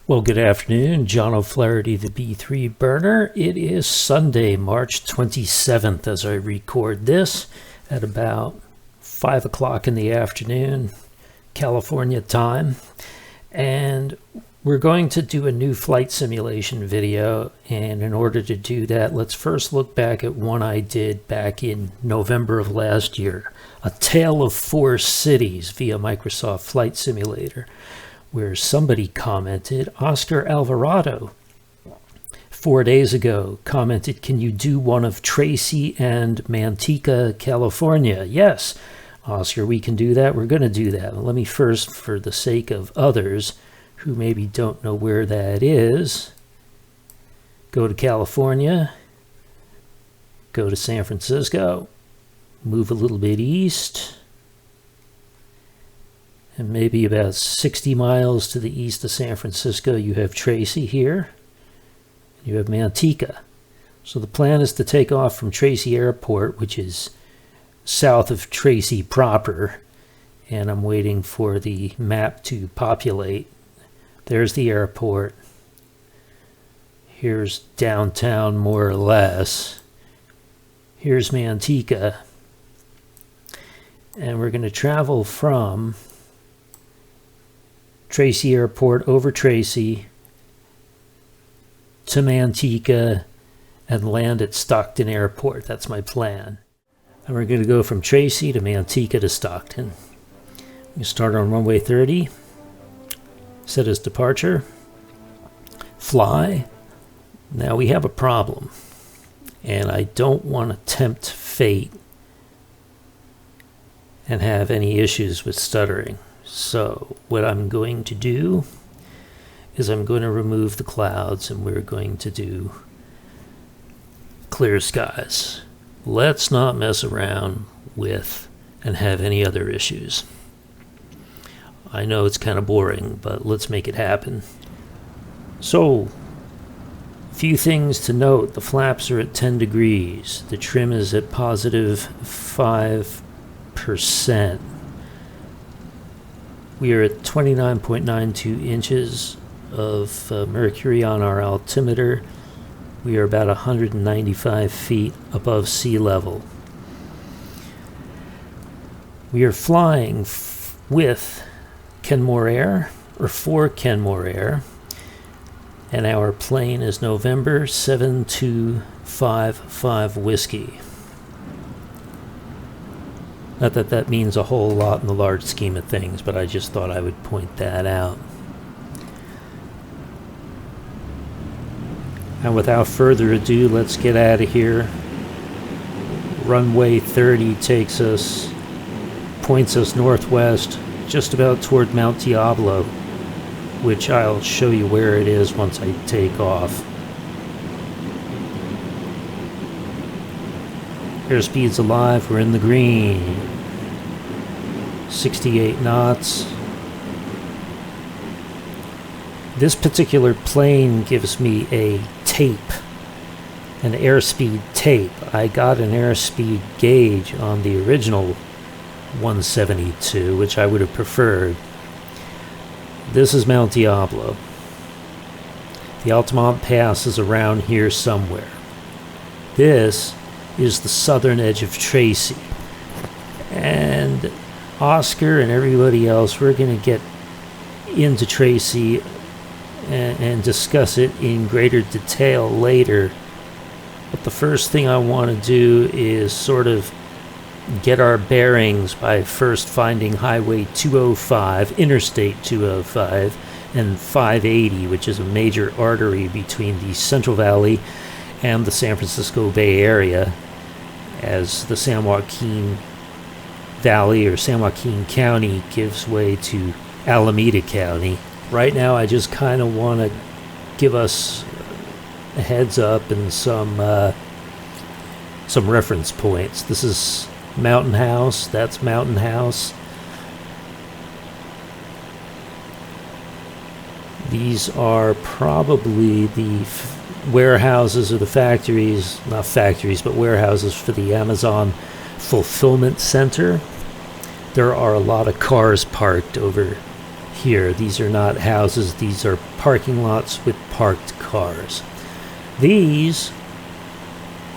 Well, good afternoon. John O'Flaherty, the B3 burner. It is Sunday, March 27th as I record this at about 5 o'clock in the afternoon, California time. And we're going to do a new flight simulation video. And in order to do that, let's first look back at one I did back in November of last year. A Tale of Four Cities via Microsoft Flight Simulator, where somebody commented, Oscar Alvarado, 4 days ago, commented, can you do one of Tracy and Manteca, California? Yes, Oscar, we can do that. We're going to do that. Let me first, for the sake of others who maybe don't know where that is, go to California, go to San Francisco, move a little bit east, and maybe about 60 miles to the east of San Francisco, you have Tracy here. You have Manteca. So the plan is to take off from Tracy Airport, which is south of Tracy proper. And I'm waiting for the map to populate. There's the airport. Here's downtown, more or less. Here's Manteca. And we're going to travel from Tracy Airport over Tracy to Manteca and land at Stockton Airport. That's my plan. And we're going to go from Tracy to Manteca to Stockton. We start on runway 30, set as departure, fly. Now we have a problem, and I don't want to tempt fate and have any issues with stuttering. So what I'm going to do is I'm going to remove the clouds and we're going to do clear skies. Let's not mess around with and have any other issues. I know it's kind of boring, but let's make it happen. So, a few things to note. The flaps are at 10 degrees. The trim is at positive 5%. We are at 29.92 inches of mercury on our altimeter. We are about 195 feet above sea level. We are flying with Kenmore Air, or for Kenmore Air, and our plane is November 7255 Whiskey. Not that that means a whole lot in the large scheme of things, but I just thought I would point that out. And without further ado, let's get out of here. Runway 30 points us northwest, just about toward Mount Diablo, which I'll show you where it is once I take off. Airspeed's alive, we're in the green. 68 knots. This particular plane gives me a tape, an airspeed tape. I got an airspeed gauge on the original 172, which I would have preferred. This is Mount Diablo. The Altamont Pass is around here somewhere. This is the southern edge of Tracy. And Oscar and everybody else, we're going to get into Tracy and discuss it in greater detail later. But the first thing I want to do is sort of get our bearings by first finding Highway 205, Interstate 205, and 580, which is a major artery between the Central Valley and the San Francisco Bay Area, as the San Joaquin Valley or San Joaquin County gives way to Alameda County. Right now I just kind of want to give us a heads up and some reference points. This is Mountain House, that's Mountain House. These are probably the warehouses or the factories, not factories, but warehouses for the Amazon fulfillment center. There are a lot of cars parked over here. These are not houses, these are parking lots with parked cars. These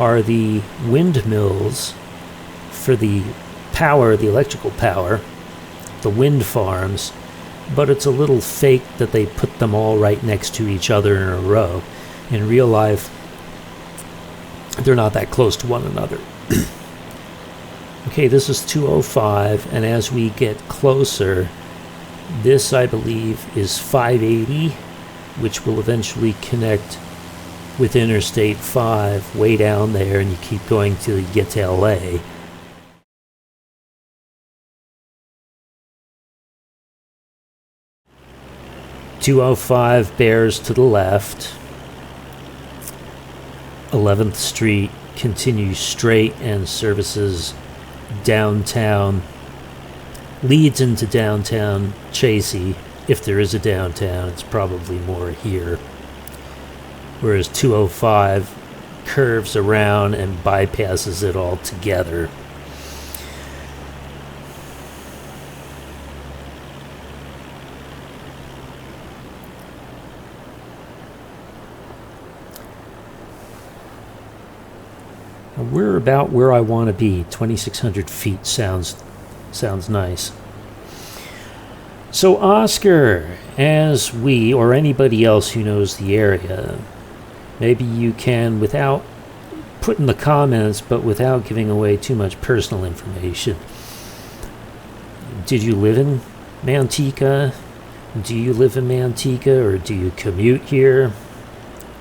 are the windmills for the power, the electrical power, the wind farms, but it's a little fake that they put them all right next to each other in a row. In real life, they're not that close to one another. Okay, this is 205, and as we get closer, this, I believe, is 580, which will eventually connect with Interstate 5 way down there, and you keep going till you get to LA. .205 bears to the left. 11th Street continues straight and services downtown, leads into downtown Tracy. If there is a downtown, it's probably more here. Whereas 205 curves around and bypasses it altogether. We're about where I want to be. 2,600 feet sounds nice. So Oscar, as we or anybody else who knows the area, maybe you can, without putting the comments, but without giving away too much personal information. Did you live in Manteca? Do you live in Manteca, or do you commute here?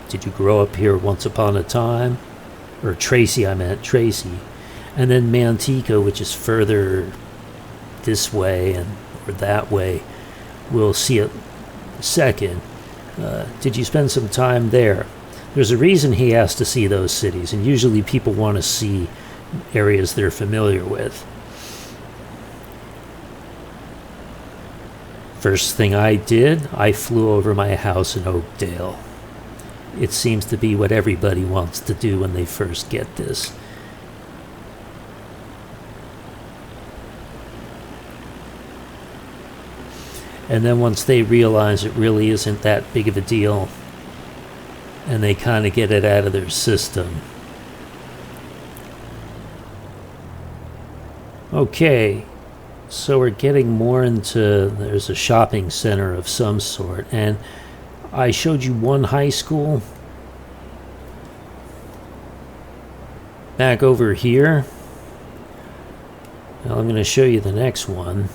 Did you grow up here once upon a time? Or Tracy, I meant Tracy. And then Manteca, which is further this way and or that way. We'll see it second. Did you spend some time there? There's a reason he has to see those cities, and usually people want to see areas they're familiar with. First thing I did, I flew over my house in Oakdale. It seems to be what everybody wants to do when they first get this. And then once they realize it really isn't that big of a deal, and they kind of get it out of their system. Okay, so we're getting more into, there's a shopping center of some sort, and I showed you one high school back over here. Now I'm going to show you the next one.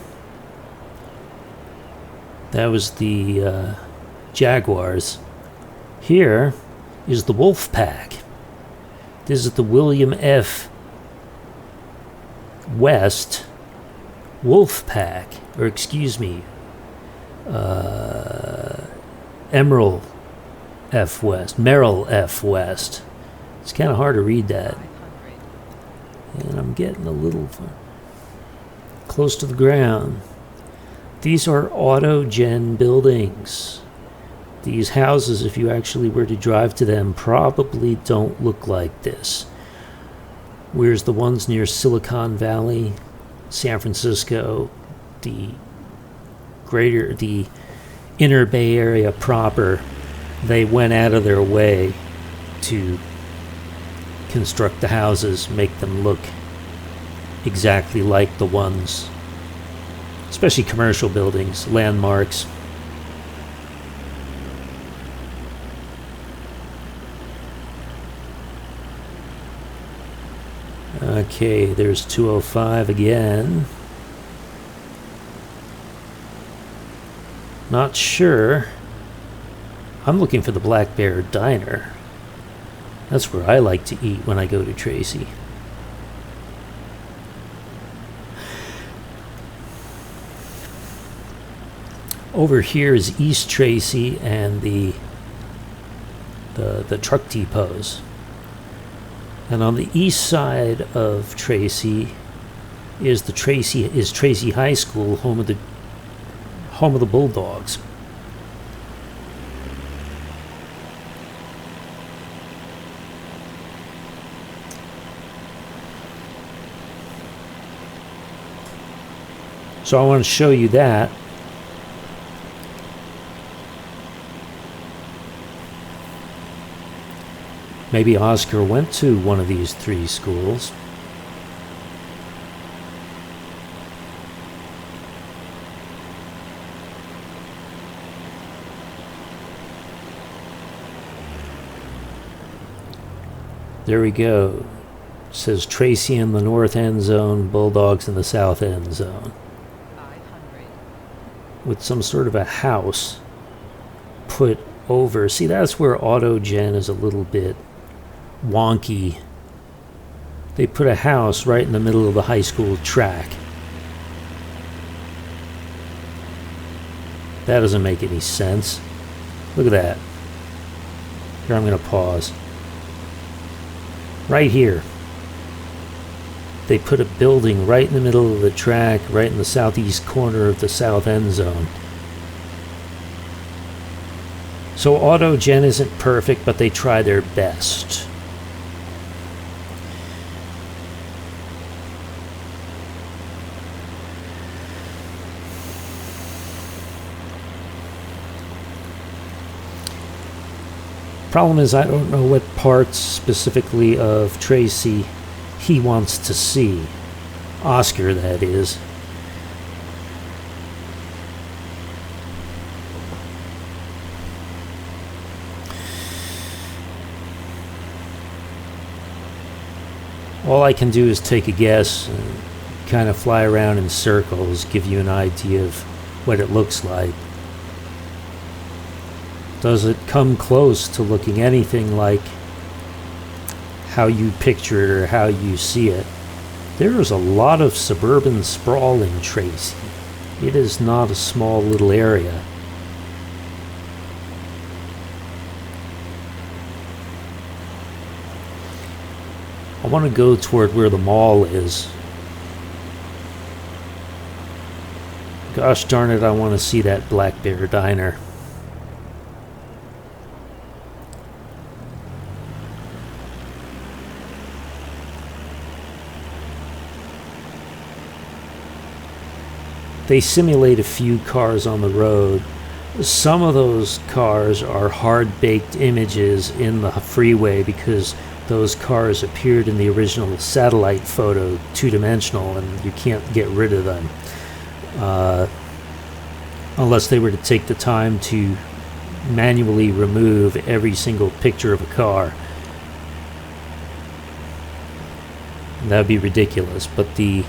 That was the Jaguars. Here is the Wolf Pack. This is the William F. West Wolf Pack, or excuse me, Emerald F. West, Merrill F. West. It's kind of hard to read that. And I'm getting a little close to the ground. These are auto-gen buildings. These houses, if you actually were to drive to them, probably don't look like this. Whereas the ones near Silicon Valley, San Francisco, the inner Bay Area proper, they went out of their way to construct the houses, make them look exactly like the ones, especially commercial buildings, landmarks. Okay, there's 205 again. Not sure. I'm looking for the Black Bear Diner. That's where I like to eat when I go to Tracy. Over here is East Tracy and the truck depots. And on the east side of Tracy is Tracy High School, home of the Bulldogs. So I want to show you that. Maybe Oscar went to one of these 3 schools. There we go. It says Tracy in the north end zone, Bulldogs in the south end zone. 500. With some sort of a house put over. See, that's where AutoGen is a little bit wonky. They put a house right in the middle of the high school track. That doesn't make any sense. Look at that. Here, I'm going to pause. Right here. They put a building right in the middle of the track, right in the southeast corner of the south end zone. So AutoGen isn't perfect, but they try their best. Problem is, I don't know what parts specifically of Tracy he wants to see. Oscar, that is. All I can do is take a guess and kind of fly around in circles, give you an idea of what it looks like. Does it come close to looking anything like how you picture it or how you see it? There is a lot of suburban sprawl in Tracy. It is not a small little area. I want to go toward where the mall is. Gosh darn it, I want to see that Black Bear Diner. They simulate a few cars on the road. Some of those cars are hard-baked images in the freeway because those cars appeared in the original satellite photo, two-dimensional, and you can't get rid of them. Unless they were to take the time to manually remove every single picture of a car. That would be ridiculous, but the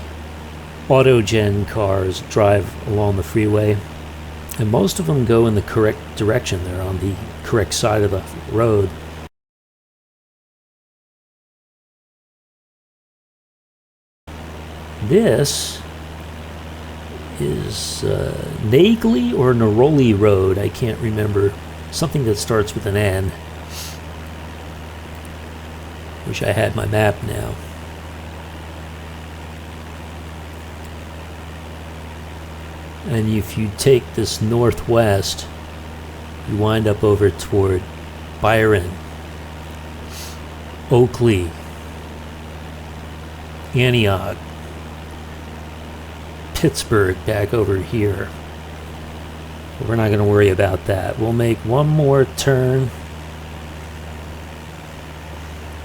AutoGen cars drive along the freeway, and most of them go in the correct direction. They're on the correct side of the road. This is Nagley or Neroli Road. I can't remember. Something that starts with an N. Wish I had my map now. And if you take this northwest, you wind up over toward Byron, Oakley, Antioch, Pittsburgh, back over here. But we're not going to worry about that. We'll make one more turn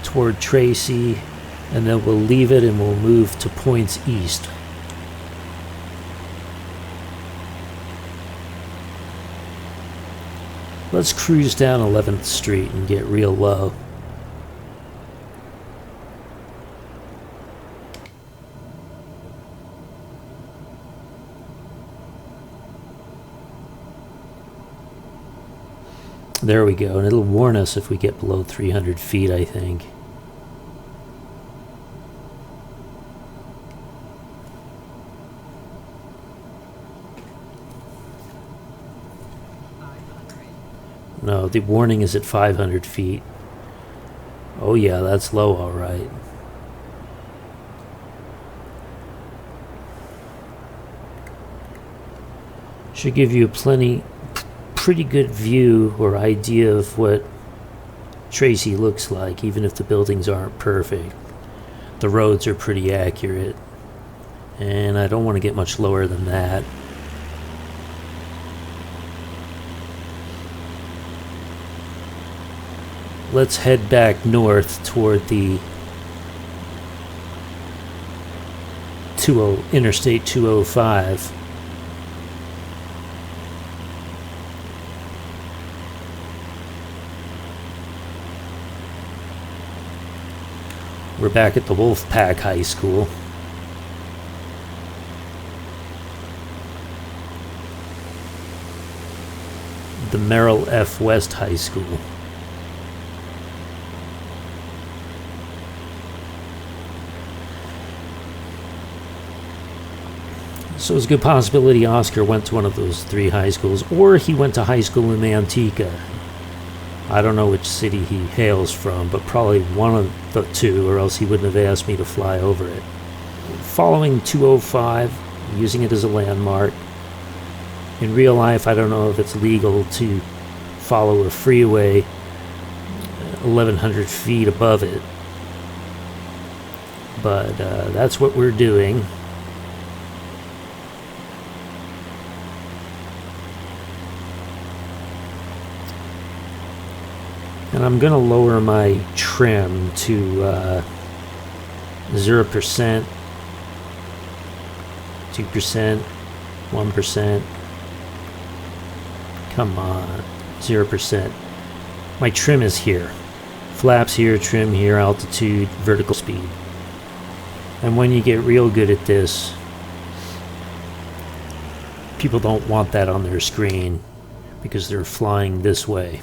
toward Tracy, and then we'll leave it and we'll move to points east. Let's cruise down 11th Street and get real low. There we go, and it'll warn us if we get below 300 feet, I think. No, the warning is at 500 feet. Oh yeah, that's low, all right. Should give you a pretty good view or idea of what Tracy looks like, even if the buildings aren't perfect. The roads are pretty accurate, and I don't want to get much lower than that. let's head back north toward the Interstate 205. We're back at the Wolfpack High School. The Merrill F. West High School. So it's a good possibility Oscar went to one of those three high schools, or he went to high school in Manteca. I don't know which city he hails from, but probably one of the two, or else he wouldn't have asked me to fly over it. Following 205, using it as a landmark. In real life, I don't know if it's legal to follow a freeway 1,100 feet above it, but that's what we're doing. And I'm going to lower my trim to 0%, 2%, 1%. Come on, 0%. My trim is here. Flaps here, trim here, altitude, vertical speed. And when you get real good at this, people don't want that on their screen because they're flying this way.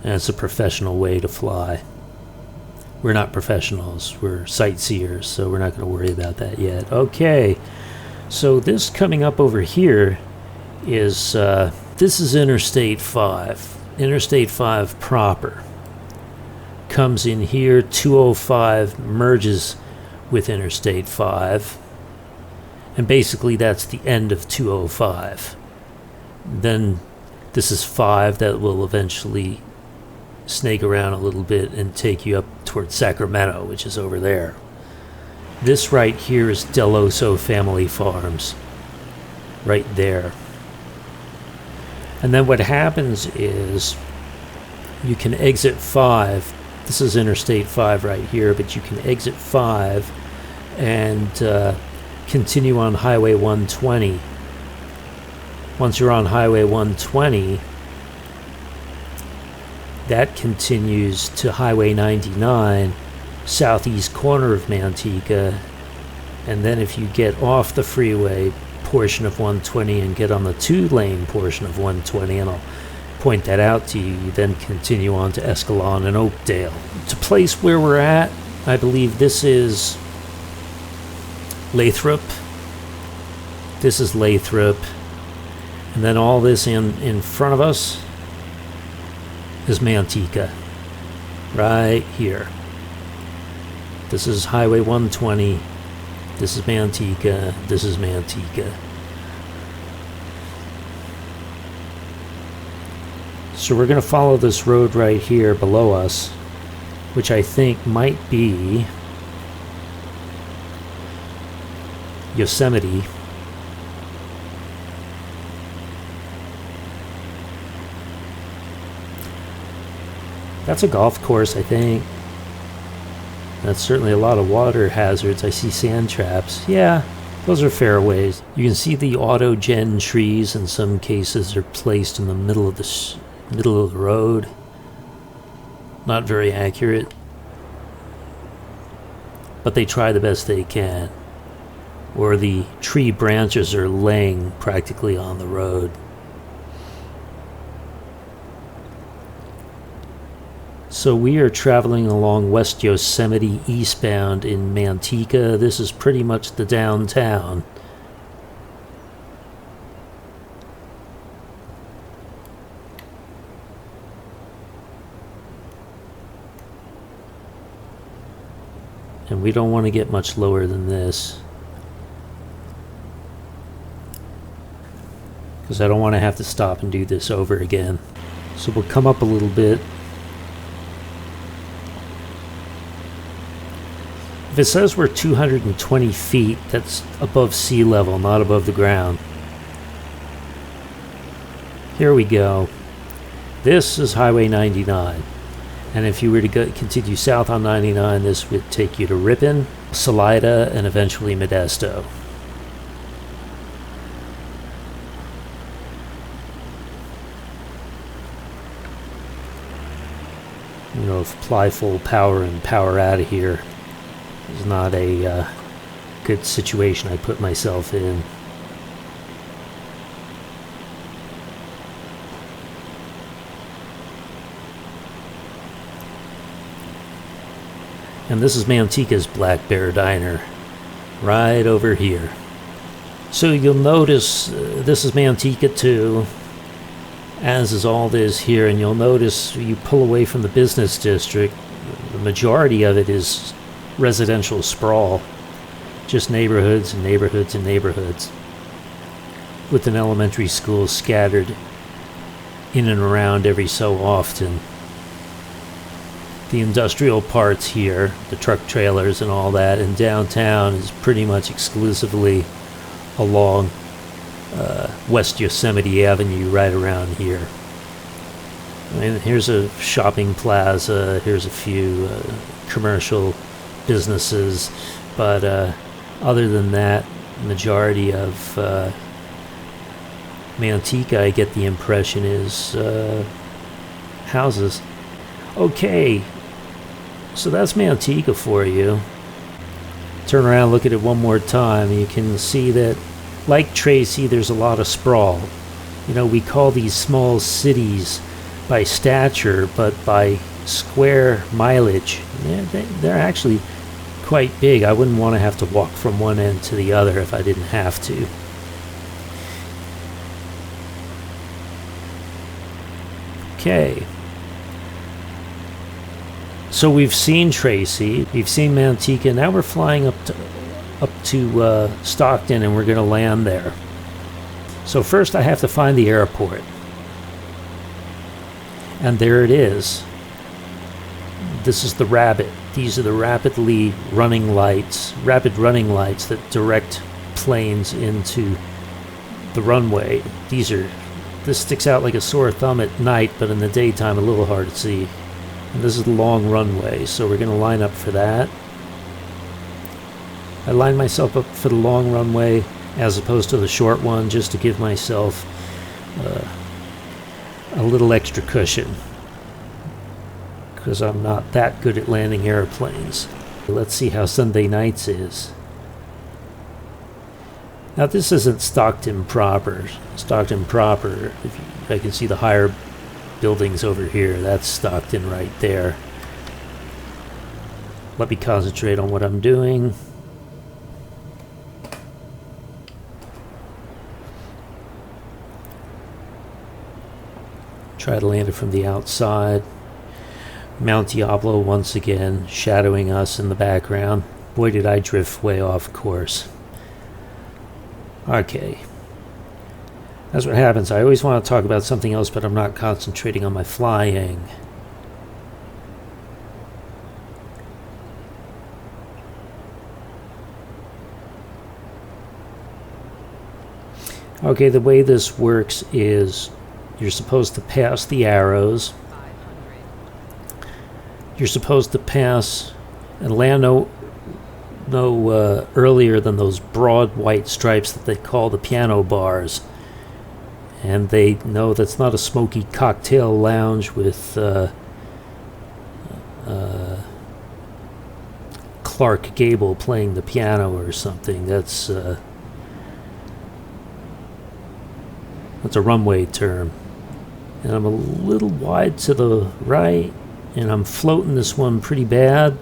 And it's a professional way to fly. We're not professionals, we're sightseers, so we're not going to worry about that yet. Okay, so this coming up over here is, this is Interstate 5. Interstate 5 proper. Comes in here, 205 merges with Interstate 5. And basically that's the end of 205. Then this is 5 that will eventually snake around a little bit and take you up towards Sacramento, which is over there. This right here is Del Oso Family Farms, right there. And then what happens is you can exit 5. This is Interstate 5 right here, but you can exit 5 and continue on Highway 120. Once you're on Highway 120, that continues to Highway 99, southeast corner of Manteca, and then if you get off the freeway portion of 120 and get on the 2-lane portion of 120, and I'll point that out to you, you then continue on to Escalon and Oakdale. To place where we're at, I believe this is Lathrop. This is Lathrop. And then all this in front of us is Manteca, right here. This is Highway 120, this is Manteca, this is Manteca. So we're going to follow this road right here below us, which I think might be Yosemite. That's a golf course, I think. That's certainly a lot of water hazards. I see sand traps. Yeah, those are fairways. You can see the auto-gen trees in some cases are placed in the middle of the road. Not very accurate, but they try the best they can. Or the tree branches are laying practically on the road. So we are traveling along West Yosemite eastbound in Manteca. This is pretty much the downtown. And we don't want to get much lower than this, because I don't want to have to stop and do this over again. So we'll come up a little bit. If it says we're 220 feet, that's above sea level, not above the ground. Here we go. This is Highway 99. And if you were to continue south on 99, this would take you to Ripon, Salida, and eventually Modesto. You know, if apply full power and power out of here is not a good situation I put myself in. And this is Manteca's Black Bear Diner, right over here. So you'll notice this is Manteca too, as is all this here, and you'll notice you pull away from the business district, the majority of it is residential sprawl, just neighborhoods and neighborhoods and neighborhoods, with an elementary school scattered in and around every so often. The industrial parts here, the truck trailers and all that, and downtown is pretty much exclusively along West Yosemite Avenue, right around here. And here's a shopping plaza, here's a few commercial businesses, but other than that, majority of Manteca, I get the impression, is houses. Okay, so that's Manteca for you. Turn around, look at it one more time, and you can see that, like Tracy, there's a lot of sprawl. You know, we call these small cities by stature, but by square mileage, they're actually quite big. I wouldn't want to have to walk from one end to the other if I didn't have to. Okay. So we've seen Tracy, we've seen Manteca, now we're flying up to Stockton, and we're going to land there. So first I have to find the airport. And there it is. This is the Rabbit. These are the rapid running lights that direct planes into the runway. This sticks out like a sore thumb at night, but in the daytime a little hard to see. And this is the long runway, so we're going to line up for that. I lined myself up for the long runway as opposed to the short one, just to give myself a little extra cushion, because I'm not that good at landing airplanes. Let's see how Sunday nights is. Now this isn't Stockton proper. I can see the higher buildings over here. That's Stockton right there. Let me concentrate on what I'm doing. Try to land it from the outside. Mount Diablo once again shadowing us in the background. Boy, did I drift way off course. Okay. That's what happens. I always want to talk about something else, but I'm not concentrating on my flying. Okay, the way this works is you're supposed to pass the arrows. You're supposed to pass and land no earlier than those broad white stripes that they call the piano bars. And they know that's not a smoky cocktail lounge with Clark Gable playing the piano or something. That's a runway term. And I'm a little wide to the right, and I'm floating this one pretty bad,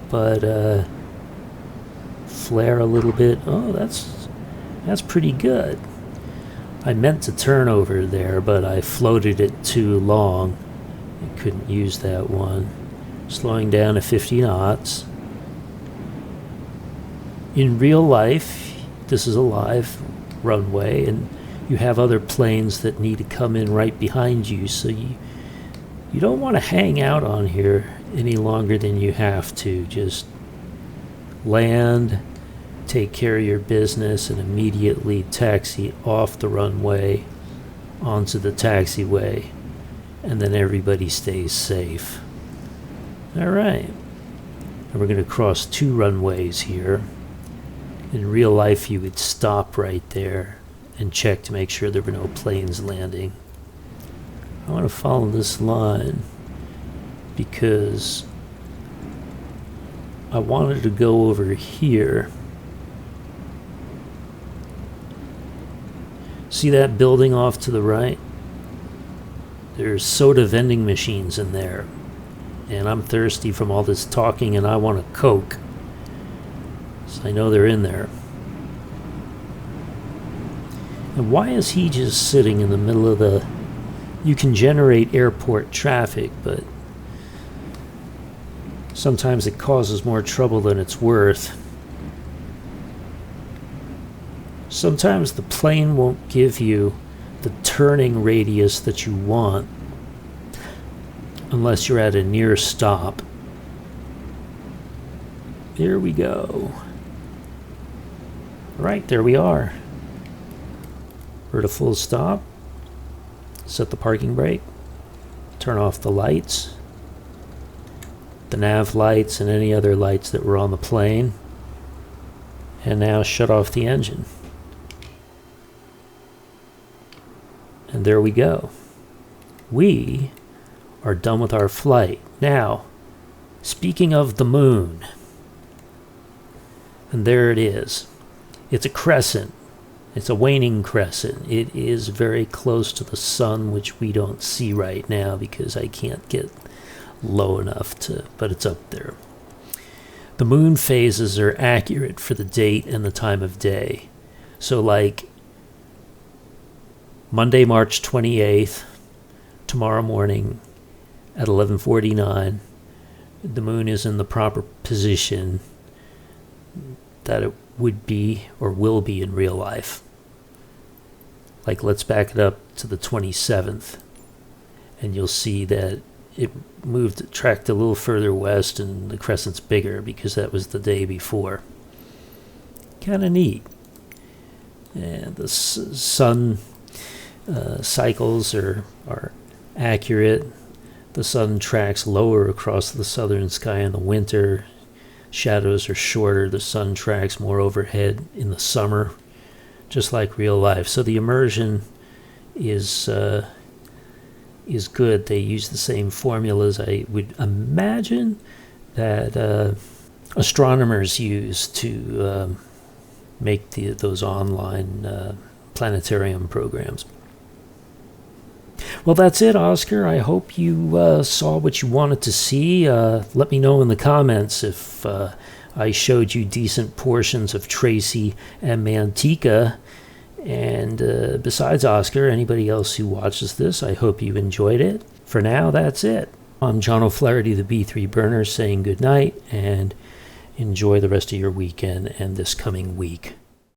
but flare a little bit. Oh, that's pretty good. I meant to turn over there, but I floated it too long. I couldn't use that one. Slowing down to 50 knots. In real life, this is a live runway, and you have other planes that need to come in right behind you, so you don't want to hang out on here any longer than you have to. Just land, take care of your business, and immediately taxi off the runway onto the taxiway, and then everybody stays safe. All right. And we're going to cross 2 runways here. In real life, you would stop right there and check to make sure there were no planes landing. I want to follow this line because I wanted to go over here. See that building off to the right? There's soda vending machines in there. And I'm thirsty from all this talking and I want a Coke. So I know they're in there. And why is he just sitting in the middle of the... You can generate airport traffic, but sometimes it causes more trouble than it's worth. Sometimes the plane won't give you the turning radius that you want unless you're at a near stop. There we go. Right, there we are. We're at a full stop. Set the parking brake. Turn off the lights. The nav lights and any other lights that were on the plane. And now shut off the engine. And there we go. We are done with our flight. Now, speaking of the moon, and there it is. It's a crescent. It's a waning crescent. It is very close to the sun, which we don't see right now because I can't get low enough to, but it's up there. The moon phases are accurate for the date and the time of day. So like Monday, March 28th, tomorrow morning at 11:49, the moon is in the proper position that it would be or will be in real life. Like, let's back it up to the 27th, and you'll see that it tracked a little further west, and the crescent's bigger because that was the day before. Kind of neat. And the sun cycles are accurate. The sun tracks lower across the southern sky in the winter. Shadows are shorter. The sun tracks more overhead in the summer, just like real life. So the immersion is good. They use the same formulas I would imagine that astronomers use to make those online planetarium programs. Well, that's it, Oscar. I hope you saw what you wanted to see. Let me know in the comments if I showed you decent portions of Tracy and Manteca. And besides Oscar, anybody else who watches this, I hope you enjoyed it. For now, that's it. I'm John O'Flaherty, the B3 Burner, saying good night and enjoy the rest of your weekend and this coming week.